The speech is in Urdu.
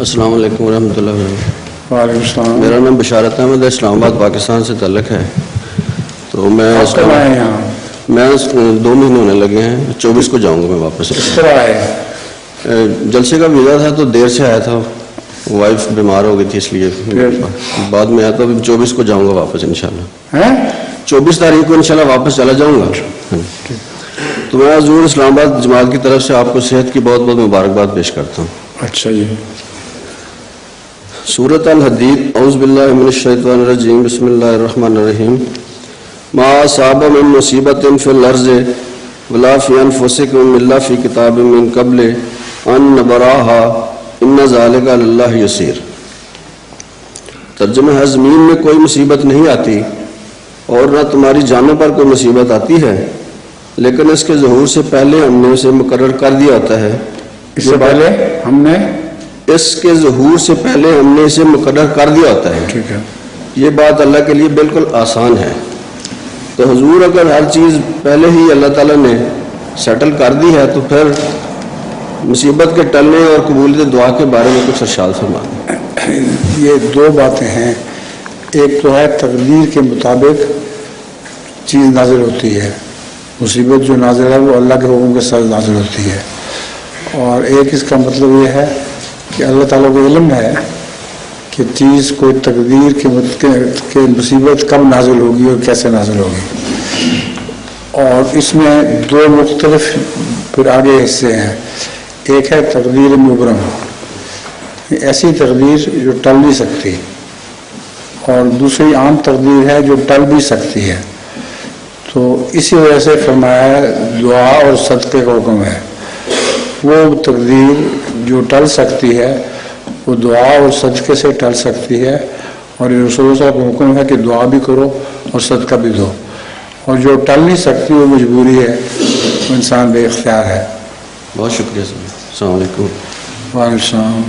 السلام علیکم ورحمۃ اللہ وبرکاتہ۔ وعلیکم السلام۔ میرا نام بشارت احمد ہے، اسلام آباد پاکستان سے تعلق ہے۔ تو میں 2 مہینے ہونے لگے ہیں، 24 کو جاؤں گا میں واپس۔ کس طرح آئے؟ جلسے کا ویزا تھا تو دیر سے آیا تھا، وائف بیمار ہو گئی تھی اس لیے بعد میں آیا، تو ابھی 24 کو جاؤں گا واپس انشاءاللہ۔ 24 تاریخ کو انشاءاللہ واپس چلا جاؤں گا۔ تو میں حضور اسلام آباد جماعت کی طرف سے آپ کو صحت کی بہت بہت مبارکباد پیش کرتا ہوں۔ اچھا جی۔ سورۃ الحدید، اعوذ باللہ من الشیطان الرجیم، بسم اللہ الرحمن الرحیم۔ ما اصاب من مصیبت فی الارض ولا فی انفسکم الا فی کتاب من قبل ان نبرأها ان ذلک علی اللہ یسیر۔ ترجمہ ہے، زمین میں کوئی مصیبت نہیں آتی اور نہ تمہاری جانوں پر کوئی مصیبت آتی ہے، لیکن اس کے ظہور سے پہلے ہم نے اسے مقرر کر دیا ہوتا ہے۔ اس سے پہلے ہم نے اس کے ظہور سے پہلے ہم نے اسے مقرر کر دیا ہوتا ہے۔ ٹھیک ہے۔ یہ بات اللہ کے لیے بالکل آسان ہے۔ تو حضور اگر ہر چیز پہلے ہی اللہ تعالیٰ نے سیٹل کر دی ہے تو پھر مصیبت کے ٹلنے اور قبولیت دعا کے بارے میں کچھ ارشاد فرمائیں۔ یہ 2 باتیں ہیں، ایک تو ہے تقدیر کے مطابق چیز نازل ہوتی ہے، مصیبت جو نازل ہے وہ اللہ کے حکم کے ساتھ نازل ہوتی ہے، اور ایک اس کا مطلب یہ ہے کہ اللہ تعالیٰ کو علم ہے کہ چیز کوئی تقدیر کے مصیبت کب نازل ہوگی اور کیسے نازل ہوگی، اور اس میں 2 مختلف پھر آگے حصے ہیں۔ ایک ہے تقدیر مبرم، ایسی تقدیر جو ٹل نہیں سکتی، اور دوسری عام تقدیر ہے جو ٹل بھی سکتی ہے۔ تو اسی وجہ سے فرمایا دعا اور صدقے کا حکم ہے۔ وہ تقدیر جو ٹل سکتی ہے وہ دعا اور صدقے سے ٹل سکتی ہے، اور یہ رسول اللہ صاحب کا حکم ہے کہ دعا بھی کرو اور صدقہ بھی دو، اور جو ٹل نہیں سکتی وہ مجبوری ہے، وہ انسان بے اختیار ہے۔ بہت شکریہ سر، السلام علیکم۔ وعلیکم السلام۔